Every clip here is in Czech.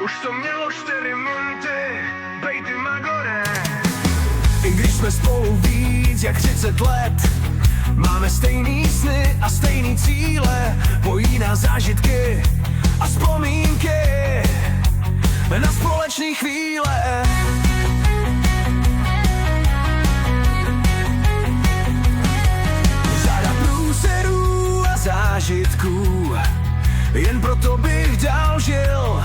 Už to mělo 4 minty, bejty magore. I když jsme spolu víc jak 30 let, máme stejný sny a stejný cíle, pojí nás zážitky a vzpomínky na společný chvíle. Řada průserů a zážitků, jen proto bych dál žil.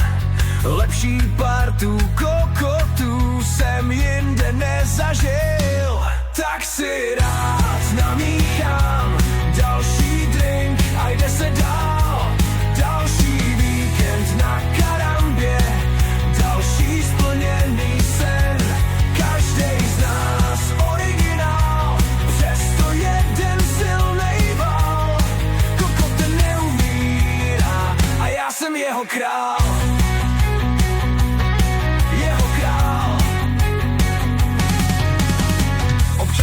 Lepší partu kokotů jsem jinde nezažil. Tak si rád namíchám další drink a jde se dál. Další víkend na Karambě, další splněný sen. Každej z nás originál, přesto jeden silnej val. Kokot ten neumírá a já jsem jeho král.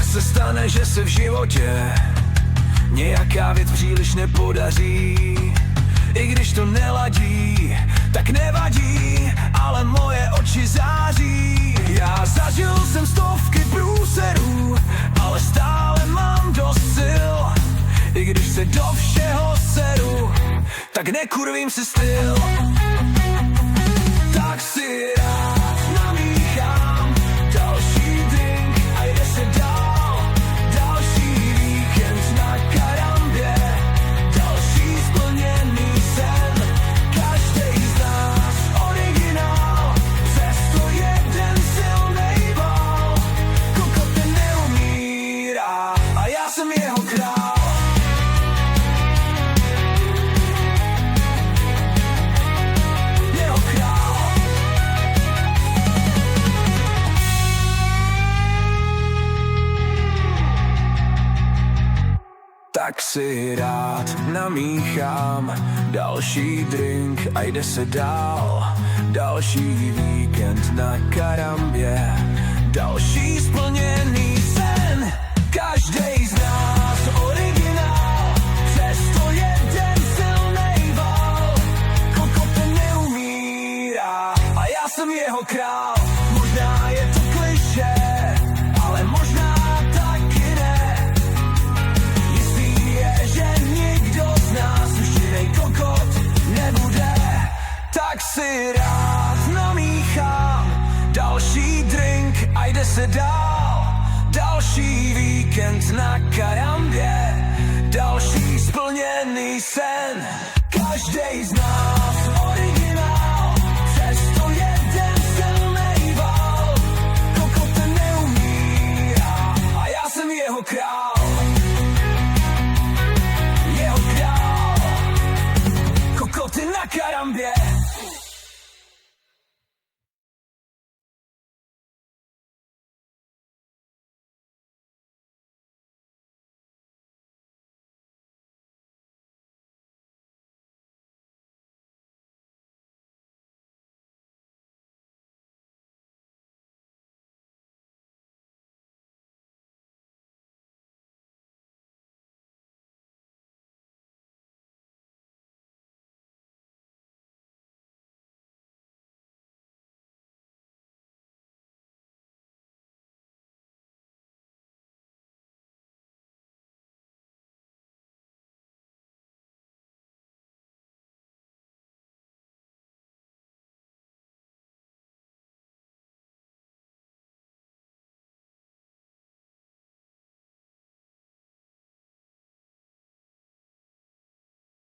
Se stane, že se v životě nějaká věc příliš nepodaří. I když to neladí, tak nevadí, ale moje oči září. Já zažil jsem stovky průserů, ale stále mám dost sil. I když se do všeho seru, tak nekurvím si styl. Tak si rád namíchám další drink a jde se dál. Tak si rád namíchám další drink a jde se dál. Další víkend na Karambě, další splněný sen. Každej z nás originál, přesto jeden silnej val. Kokot ten neumírá a já jsem jeho král. Možná je to klišé, ale možná taky ne. Jistý je, že nikdo z nás už jinej kokot nebude. Tak si rád namíchám další drink a jde se dál. Další víkend na Karambě.